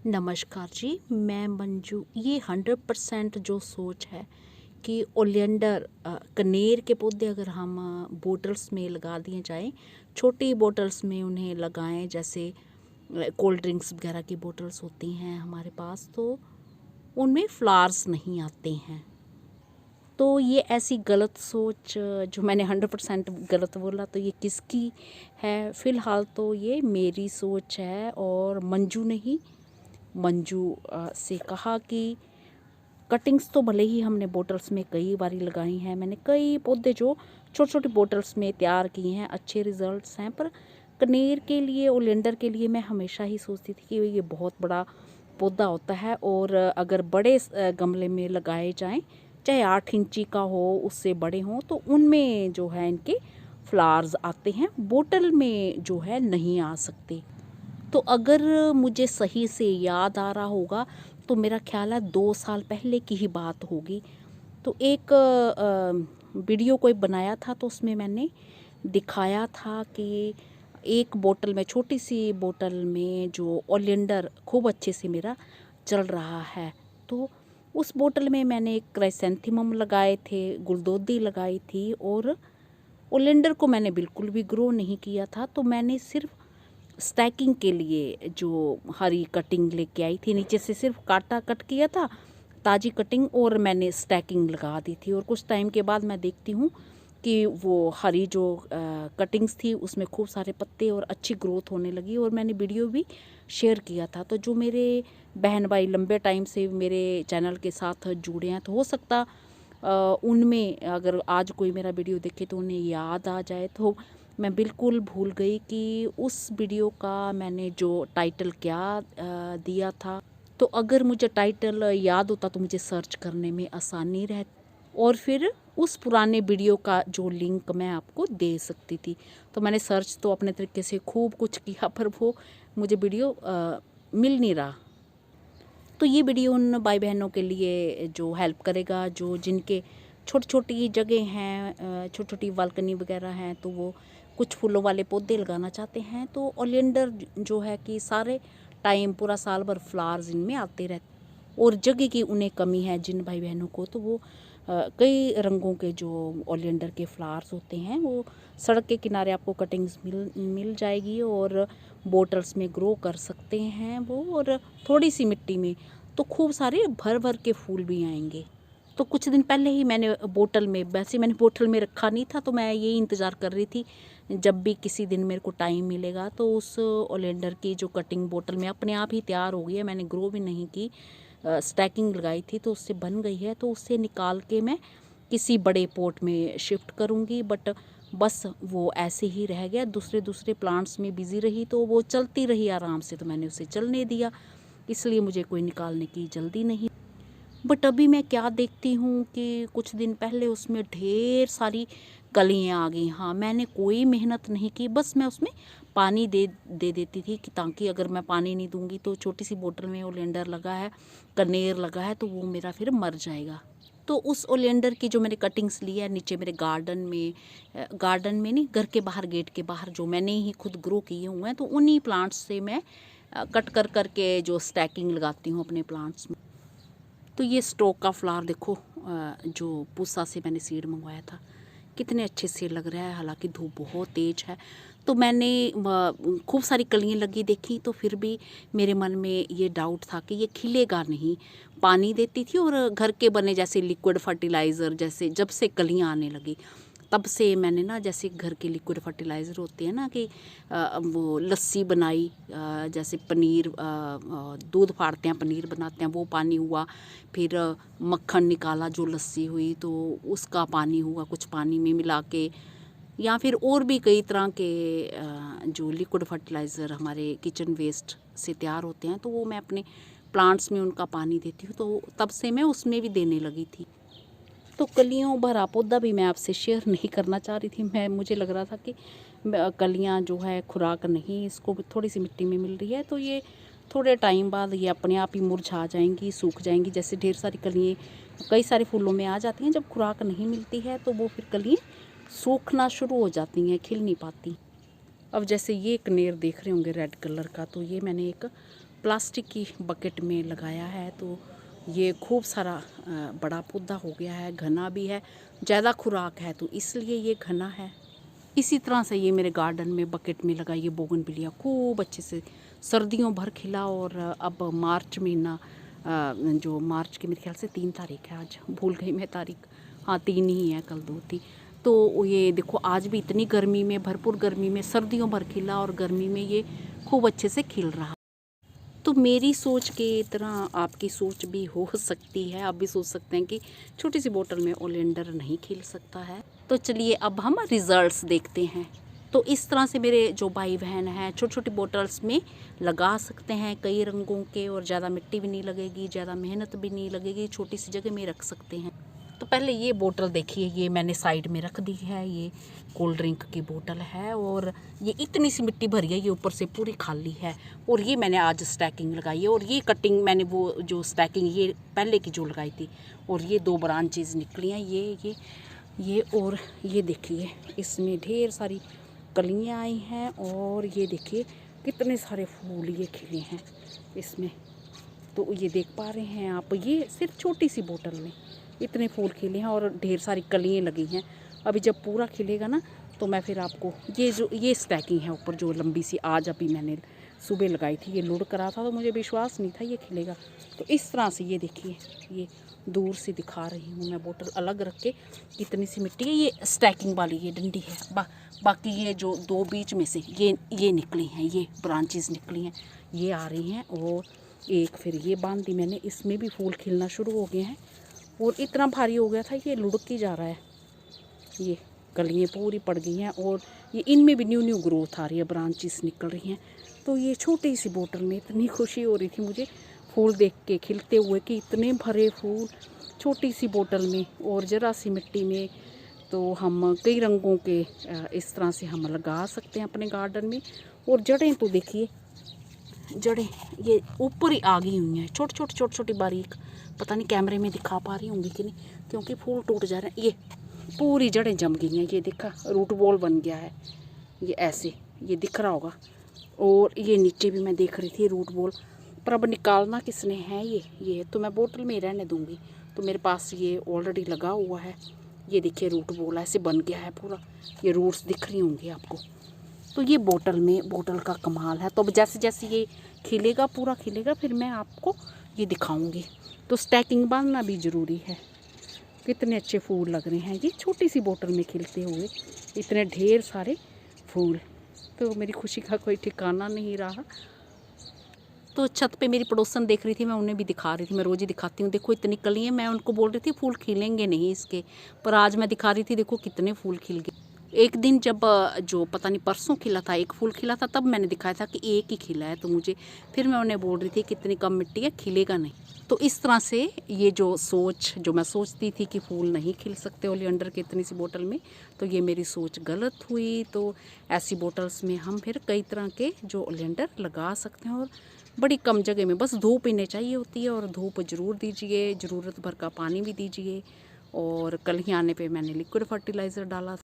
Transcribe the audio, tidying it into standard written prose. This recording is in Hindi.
नमस्कार जी, मैं मंजू। ये 100% जो सोच है कि ओलियंडर कनेर के पौधे अगर हम बोटल्स में लगा दिए जाएं, छोटी बोटल्स में उन्हें लगाएं, जैसे कोल्ड ड्रिंक्स वगैरह की बोटल्स होती हैं हमारे पास, तो उनमें फ्लावर्स नहीं आते हैं। तो ये ऐसी गलत सोच जो मैंने 100% गलत बोला, तो ये किसकी है? फ़िलहाल तो ये मेरी सोच है। और मंजू से कहा कि कटिंग्स तो भले ही हमने बोटल्स में कई बारी लगाई हैं, मैंने कई पौधे जो छोटे छोटे बोटल्स में तैयार किए हैं, अच्छे रिजल्ट्स हैं, पर कनेर के लिए, ओलियंडर के लिए मैं हमेशा ही सोचती थी कि ये बहुत बड़ा पौधा होता है और अगर बड़े गमले में लगाए जाएं, चाहे 8 इंची का हो, उससे बड़े हों, तो उनमें जो है इनके फ्लावर्स आते हैं, बोतल में जो है नहीं आ सकते। तो अगर मुझे सही से याद आ रहा होगा तो मेरा ख्याल है 2 साल पहले की ही बात होगी। तो एक वीडियो कोई बनाया था, तो उसमें मैंने दिखाया था कि एक बोतल में, छोटी सी बोतल में, जो ओलियंडर खूब अच्छे से मेरा चल रहा है। तो उस बोतल में मैंने एक क्राइसेंथेमम लगाए थे, गुलदौदी लगाई थी, और ओलियंडर को मैंने बिल्कुल भी ग्रो नहीं किया था। तो मैंने सिर्फ स्टैकिंग के लिए जो हरी कटिंग लेके आई थी, नीचे से सिर्फ काटा कट किया था, ताज़ी कटिंग, और मैंने स्टैकिंग लगा दी थी। और कुछ टाइम के बाद मैं देखती हूँ कि वो हरी जो कटिंग्स थी उसमें खूब सारे पत्ते और अच्छी ग्रोथ होने लगी, और मैंने वीडियो भी शेयर किया था। तो जो मेरे बहन भाई लंबे टाइम से मेरे चैनल के साथ जुड़े हैं, तो हो सकता उनमें अगर आज कोई मेरा वीडियो देखे तो उन्हें याद आ जाए। तो मैं बिल्कुल भूल गई कि उस वीडियो का मैंने जो टाइटल क्या दिया था। तो अगर मुझे टाइटल याद होता तो मुझे सर्च करने में आसानी रहती, और फिर उस पुराने वीडियो का जो लिंक मैं आपको दे सकती थी। तो मैंने सर्च तो अपने तरीके से खूब कुछ किया, पर वो मुझे वीडियो मिल नहीं रहा। तो ये वीडियो उन भाई बहनों के लिए जो हेल्प करेगा, जो जिनके छोटी छोटी जगह हैं, छोटी छोटी बालकनी वगैरह हैं, तो वो कुछ फूलों वाले पौधे लगाना चाहते हैं। तो ओलियंडर जो है कि सारे टाइम, पूरा साल भर फ्लावर्स इनमें आते रहते, और जगह की उन्हें कमी है जिन भाई बहनों को, तो वो कई रंगों के जो ओलियंडर के फ्लावर्स होते हैं, वो सड़क के किनारे आपको कटिंग्स मिल जाएगी, और बोटल्स में ग्रो कर सकते हैं वो, और थोड़ी सी मिट्टी में तो खूब सारे भर भर के फूल भी आएंगे। तो कुछ दिन पहले ही मैंने बोतल में, वैसे मैंने बोतल में रखा नहीं था, तो मैं यही इंतज़ार कर रही थी जब भी किसी दिन मेरे को टाइम मिलेगा तो उस ओलियंडर की जो कटिंग बोतल में अपने आप ही तैयार हो गई है, मैंने ग्रो भी नहीं की, स्टैकिंग लगाई थी, तो उससे बन गई है। तो उससे निकाल के मैं किसी बड़े पॉट में शिफ्ट करूँगी, बट बस वो ऐसे ही रह गया, दूसरे दूसरे प्लांट्स में बिज़ी रही, तो वो चलती रही आराम से, तो मैंने उसे चलने दिया, इसलिए मुझे कोई निकालने की जल्दी नहीं। बट अभी मैं क्या देखती हूँ कि कुछ दिन पहले उसमें ढेर सारी कलियाँ आ गई। हाँ, मैंने कोई मेहनत नहीं की, बस मैं उसमें पानी दे देती थी, कि ताकि अगर मैं पानी नहीं दूंगी तो छोटी सी बोतल में ओलियंडर लगा है, कनेर लगा है, तो वो मेरा फिर मर जाएगा। तो उस ओलियंडर की जो मैंने कटिंग्स ली है नीचे मेरे गार्डन में नहीं, घर के बाहर, गेट के बाहर, जो मैंने ही खुद ग्रो किए हुए हैं, तो उन्हीं प्लांट्स से मैं कट कर करके जो स्टैकिंग लगाती हूँ अपने प्लांट्स में। तो ये स्टोक का फ्लावर देखो, जो पूसा से मैंने सीड मंगवाया था, कितने अच्छे से लग रहा है, हालांकि धूप बहुत तेज है। तो मैंने खूब सारी कलियां लगी देखी, तो फिर भी मेरे मन में ये डाउट था कि ये खिलेगा नहीं। पानी देती थी, और घर के बने जैसे लिक्विड फर्टिलाइज़र, जैसे जब से कलियां आने लगी तब से मैंने ना, जैसे घर के लिक्विड फर्टिलाइज़र होते हैं ना, कि वो लस्सी बनाई, जैसे पनीर, दूध फाड़ते हैं, पनीर बनाते हैं, वो पानी हुआ, फिर मक्खन निकाला जो लस्सी हुई, तो उसका पानी हुआ, कुछ पानी में मिला के, या फिर और भी कई तरह के जो लिक्विड फर्टिलाइज़र हमारे किचन वेस्ट से तैयार होते हैं, तो वो मैं अपने प्लांट्स में उनका पानी देती हूँ। तो तब से मैं उसमें भी देने लगी थी। तो कलियों भरा पौधा भी मैं आपसे शेयर नहीं करना चाह रही थी। मुझे लग रहा था कि कलियां जो है खुराक नहीं, इसको थोड़ी सी मिट्टी में मिल रही है, तो ये थोड़े टाइम बाद ये अपने आप ही मुरझा जाएंगी, सूख जाएंगी। जैसे ढेर सारी कलियाँ कई सारे फूलों में आ जाती हैं, जब खुराक नहीं मिलती है तो वो फिर कलियाँ सूखना शुरू हो जाती हैं, खिल नहीं पाती। अब जैसे ये कनेर देख रहे होंगे रेड कलर का, तो ये मैंने एक प्लास्टिक की बकेट में लगाया है। तो ये खूब सारा बड़ा पौधा हो गया है, घना भी है, ज़्यादा खुराक है तो इसलिए ये घना है। इसी तरह से ये मेरे गार्डन में बकेट में लगा ये बोगनविलिया खूब अच्छे से सर्दियों भर खिला। और अब मार्च महीना, जो मार्च की मेरे ख्याल से 3 तारीख है, आज भूल गई मैं तारीख, हाँ 3 ही है, कल 2 थी। तो ये देखो आज भी इतनी गर्मी में, भरपूर गर्मी में सर्दियों भर खिला और गर्मी में ये खूब अच्छे से खिल रहा। तो मेरी सोच के तरह आपकी सोच भी हो सकती है। आप भी सोच सकते हैं कि छोटी सी बोतल में ओलियंडर नहीं खिल सकता है। तो चलिए अब हम रिजल्ट्स देखते हैं। तो इस तरह से मेरे जो भाई बहन हैं छोटी छोटी बोतल्स में लगा सकते हैं, कई रंगों के, और ज़्यादा मिट्टी भी नहीं लगेगी, ज़्यादा मेहनत भी नहीं लगेगी, छोटी सी जगह में रख सकते हैं। तो पहले ये बोतल देखिए, ये मैंने साइड में रख दी है। ये कोल्ड ड्रिंक की बोतल है और ये इतनी सी मिट्टी भरी है, ये ऊपर से पूरी खाली है। और ये मैंने आज स्टैकिंग लगाई है, और ये कटिंग मैंने वो जो स्टैकिंग ये पहले की जो लगाई थी, और ये 2 ब्रांचेज निकली हैं, ये और ये देखिए इसमें ढेर सारी कलियाँ आई हैं। और ये देखिए कितने सारे फूल ये खिले हैं इसमें। तो ये देख पा रहे हैं आप, ये सिर्फ छोटी सी बोतल में इतने फूल खिले हैं और ढेर सारी कलियाँ लगी हैं। अभी जब पूरा खिलेगा ना तो मैं फिर आपको ये स्टैकिंग है ऊपर जो लंबी सी आज अभी मैंने सुबह लगाई थी, ये लुढ़ करा था तो मुझे विश्वास नहीं था ये खिलेगा। तो इस तरह से ये देखिए, ये दूर से दिखा रही हूँ मैं, बोतल अलग रख के कितनी सी मिट्टी है। ये स्टैकिंग वाली ये डंडी है। बाकी ये जो 2 बीच में से ये निकली हैं, ये ब्रांचेस निकली हैं, ये आ रही हैं। और एक फिर ये बांध दी मैंने, इसमें भी फूल खिलना शुरू हो गए हैं। और इतना भारी हो गया था, ये लुढ़क ही जा रहा है, ये कलियाँ पूरी पड़ गई हैं। और ये इनमें भी न्यू ग्रोथ आ रही है, ब्रांचेस निकल रही हैं। तो ये छोटी सी बोतल में इतनी खुशी हो रही थी मुझे फूल देख के खिलते हुए, कि इतने भरे फूल छोटी सी बोतल में और ज़रा सी मिट्टी में। तो हम कई रंगों के इस तरह से हम लगा सकते हैं अपने गार्डन में। और जड़ें तो देखिए, जड़ें ये ऊपर ही आ गई हुई हैं, छोटी छोटी बारीक, पता नहीं कैमरे में दिखा पा रही होंगी कि नहीं, क्योंकि फूल टूट जा रहे हैं। ये पूरी जड़ें जम गई हैं, ये देखा रूट बॉल बन गया है, ये ऐसे ये दिख रहा होगा। और ये नीचे भी मैं देख रही थी रूट बॉल, पर अब निकालना किसने है ये तो मैं बोतल में ही रहने दूँगी। तो मेरे पास ये ऑलरेडी लगा हुआ है, ये देखिए रूट बॉल ऐसे बन गया है पूरा, ये रूट्स दिख रही होंगी आपको। तो ये बोतल का कमाल है। तो अब जैसे जैसे ये खिलेगा, पूरा खिलेगा, फिर मैं आपको ये दिखाऊंगी। तो स्टैकिंग बांधना भी ज़रूरी है। कितने अच्छे फूल लग रहे हैं ये छोटी सी बोतल में खिलते हुए, इतने ढेर सारे फूल। तो मेरी खुशी का कोई ठिकाना नहीं रहा। तो छत पे मेरी पड़ोसन देख रही थी, मैं उन्हें भी दिखा रही थी, मैं रोज़ ही दिखाती हूँ, देखो इतनी कली है। मैं उनको बोल रही थी फूल खिलेंगे नहीं इसके, पर आज मैं दिखा रही थी, देखो कितने फूल खिल गए। एक दिन जब जो पता नहीं परसों खिला था, एक फूल खिला था, तब मैंने दिखाया था कि एक ही खिला है। तो मुझे फिर मैं उन्हें बोल रही थी कितनी कम मिट्टी है, खिलेगा नहीं। तो इस तरह से ये जो मैं सोचती थी कि फूल नहीं खिल सकते ओलियंडर की इतनी सी बोतल में, तो ये मेरी सोच गलत हुई। तो ऐसी बोतल्स में हम फिर कई तरह के जो ओलियंडर लगा सकते हैं, और बड़ी कम जगह में, बस धूप इन्हें चाहिए होती है, और धूप ज़रूर दीजिए, ज़रूरत भर का पानी भी दीजिए। और कल ही आने पे मैंने लिक्विड फर्टिलाइज़र डाला